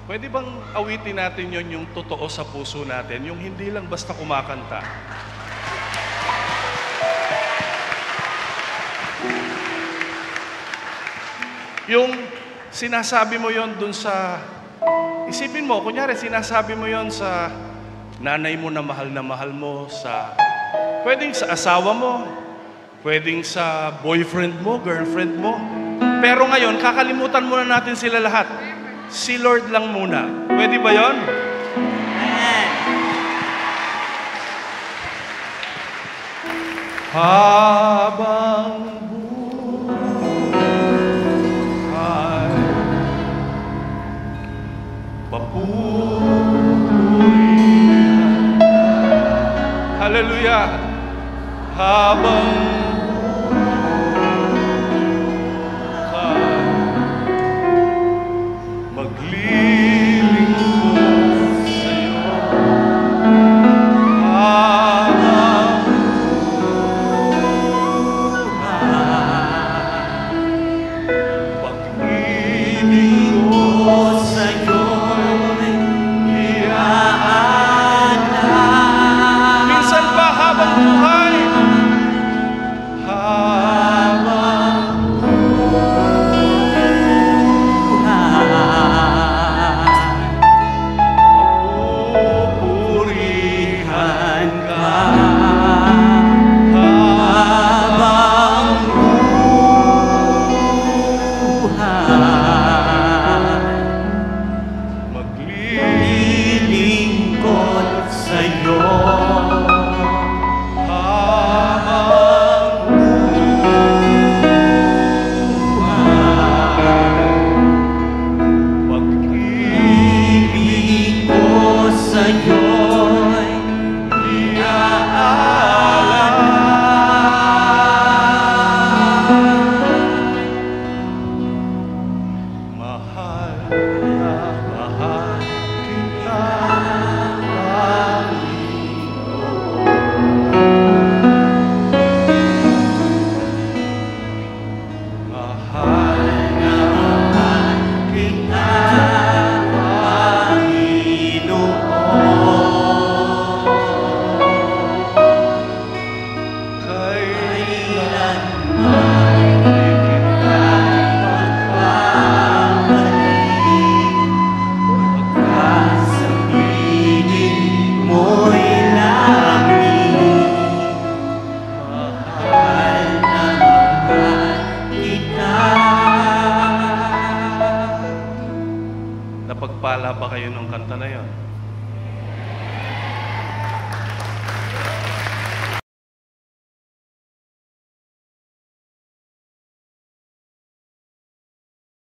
Pwede bang awitin natin yon yung totoo sa puso natin, yung hindi lang basta kumakanta? Yung sinasabi mo yon dun sa... Isipin mo, kunyari sinasabi mo yon sa nanay mo na mahal mo, sa... Pwedeng sa asawa mo, pwedeng sa boyfriend mo, girlfriend mo. Pero ngayon, kakalimutan muna natin sila lahat. Si Lord lang muna. Pwede ba yon? Habang buhay, papurihan. Hallelujah! Habang napagpala ba kayo ng kanta na yon?